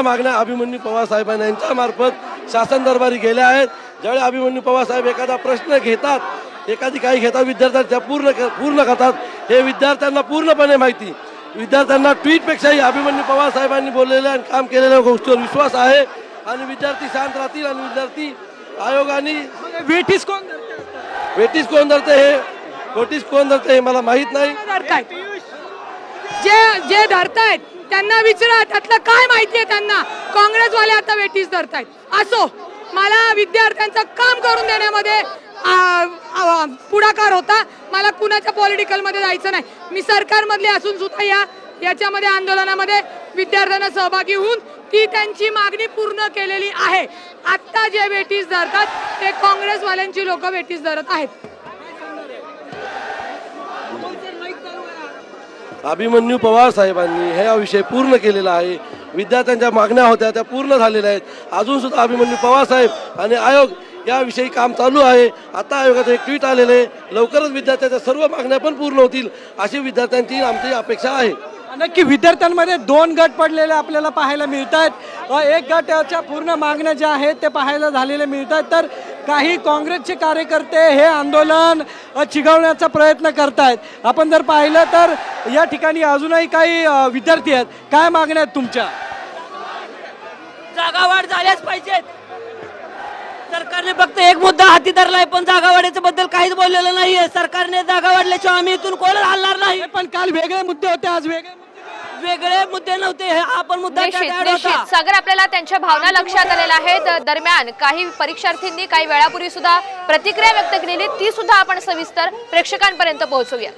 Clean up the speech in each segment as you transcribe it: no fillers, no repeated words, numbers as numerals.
मागण्या अभिमन्यू पवार साहेबांना यांच्या मार्फत शासन दरबारी गेल्या आहेत। ज्यावेळी अभिमन्यू पवार साहेब एखादा प्रश्न घेतात, एखादी काही घेतात, विद्यार्थ्यांच्या पूर्ण करतात, हे विद्यार्थ्यांना पूर्णपणे माहिती। विद्यार्थ्यांना ट्विटपेक्षाही अभिमन्यू पवार साहेबांनी बोललेल्या आणि काम केलेल्या गोष्टीवर विश्वास आहे आणि विद्यार्थी शांत राहतील। आणि विद्यार्थी आयोगाने वेटीस कोण धरते हे मला माहित नाही। जे धरतायत त्यांना विचारा, त्यातलं काय माहिती आहे त्यांना। काँग्रेसवाले आता वेटीस धरतायत। असो, मला विद्यार्थ्यांचं काम करून देण्यामध्ये पुढाकार होता। मला कुणाच्या पॉलिटिकल मध्ये जायचं नाही। मी सरकारमधले असून सुद्धा याच्यामध्ये आंदोलनामध्ये विद्यार्थ्यांना सहभागी होऊन ती त्यांची मागणी पूर्ण केलेली आहे। आता जे वेटीस धरतात ते काँग्रेसवाल्यांची लोक वेटीस धरत आहेत। अभिमन्यू पवार साहेबांनी हा विषय पूर्ण केलेला आहे। विद्यार्थ्यांच्या मागण्या होत्या त्या पूर्ण झालेल्या आहेत। अजून सुद्धा अभिमन्यू पवार साहेब आणि आयोग याविषयी काम चालू आहे। आता आयोगाचं एक ट्विट आलेलं आहे, लवकरच विद्यार्थ्यांच्या सर्व मागण्या पण पूर्ण होतील अशी विद्यार्थ्यांची आमची अपेक्षा आहे। नक्की विद्यार्थ्यांमध्ये दोन गट पडलेले आपल्याला पाहायला मिळत आहेत। एक गटाच्या पूर्ण मागण्या ज्या आहेत ते पाहायला झालेले मिळत आहेत, तर काही काँग्रेसचे कार्यकर्ते हे आंदोलन चिघळण्याचा प्रयत्न करतायत। आपण जर पाहिलं तर या ठिकाणी अजूनही काही विद्यार्थी आहेत। काय मागण्या आहेत तुमच्या? जागा वाढ झाल्याच पाहिजेत। सरकारने फक्त एक मुद्दा हाती धरलाय, पण जागा वाढीच्या बद्दल काहीच बोललेलं नाहीये। सरकारने जागा वाढल्याशिवाय आम्ही इथून कोणाला हलणार नाही। पण काल वेगळे मुद्दे होते, आज वेगळे मुद्दे नव्हते, हा पण मुद्दा निश्चित सागर, आपल्याला त्यांच्या भावना लक्षात आलेल्या आहेत। दरम्यान काही परीक्षार्थींनी काही वेळापूर्वी सुद्धा प्रतिक्रिया व्यक्त केलेली, ती सुद्धा आपण सविस्तर प्रेक्षकांपर्यंत पोहोचवूया।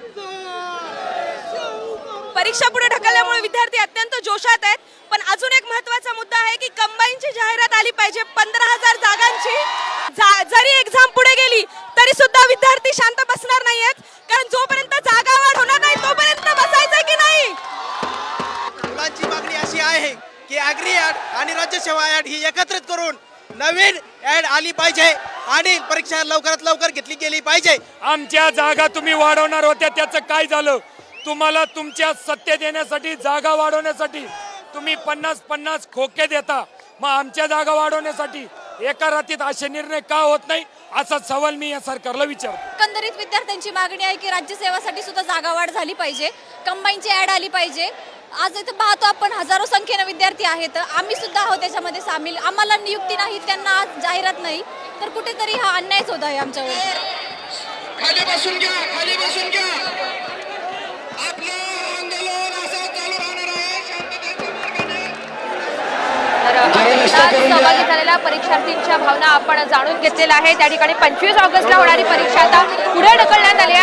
परीक्षा पुढे ढकलल्यामुळे विद्यार्थी अत्यंत जोशात आहेत, पण अजून एक महत्त्वाचा मुद्दा आहे की कंबाईनची जाहिरात आली पाहिजे 15,000 जागांची। जरी एक्झाम पुढे गेली तरी सुद्धा विद्यार्थी शांत बसणार नाहीयेत, कारण जोपर्यंत जागा वाढ होणार नाही तोपर्यंत बसायचं की नाही। मुलांची मागणी अशी आहे की ॲग्री ॲड आणि राज्यसेवा ॲड ही एकत्रित करून नवीन ॲड आली पाहिजे आणि परीक्षा लवकरात लवकर घेतली गेली पाहिजे। आमच्या जागा तुम्ही वाढवणार होत्या, त्याचं काय झालं? तुम्हाला तुमच्या सत्तेत येण्यासाठी, जागा वाढवण्यासाठी तुम्ही 50-50 खोके देता, मग आमच्या जागा वाढवण्यासाठी एका रात्रीत असे निर्णय का होत नाही, असा सवाल मी या सरकारला विचारतो। एकंदरीत विद्यार्थ्यांची मागणी आहे की राज्यसेवासाठी सुद्धा जागा वाढ झाली पाहिजे, कंबाईनची ॲड आली पाहिजे। आज इथे पाहतो आपण हजारो संख्येने विद्यार्थी आहेत, आम्ही सुद्धा आहोत त्याच्यामध्ये सामील। आम्हाला नियुक्ती नाही, त्यांना आज जाहिरात नाही, तर कुठेतरी हा अन्यायच होत आहे आमच्यावर। खाली बसून घ्या, खाली बसून घ्या। आपलं आंदोलन असं चालू राहणार आहे शांततेच्या मार्गाने। सहभागी झालेल्या परीक्षार्थींच्या भावना आपण जाणून घेतलेल्या आहेत। त्या ठिकाणी 25 ऑगस्टला होणारी परीक्षा आता पुढे ढकलण्यात आली आहे।